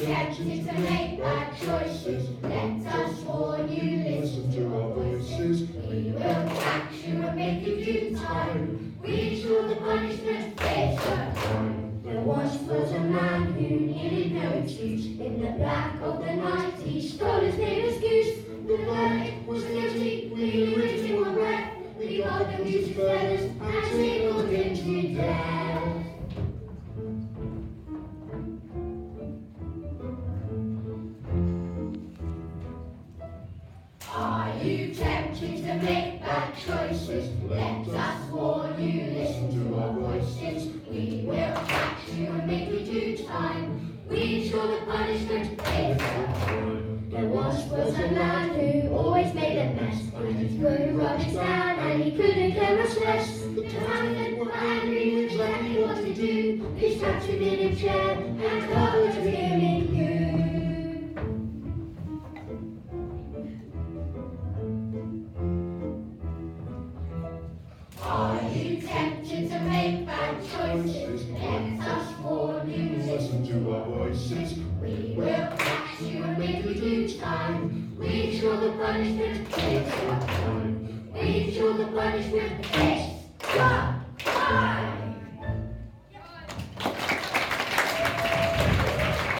tempted to make bad choices, let us warn you, listen to our voices. We will catch you and make you do time. We ensure the punishment fits the crime. There once was a man who needed no excuse. In the black of the night he stole his neighbour's goose. The verdict was guilty, we with him one breath. We got the goose feathers and tickled him to death. Are you tempted to make bad choices? Let us warn you, listen to our voices. We will catch you and make you do time. We ensure the punishment is crime. There once was a man who always made a mess, and he threw rubbish down and he couldn't care much less. The town were angry, knew exactly what to do. They strapped him in a chair and covered him in goo. Are you tempted to make bad choices? Let us warn you, listen to our voices. We will catch you and make you do time. We ensure the punishment is the crime. We ensure the punishment is the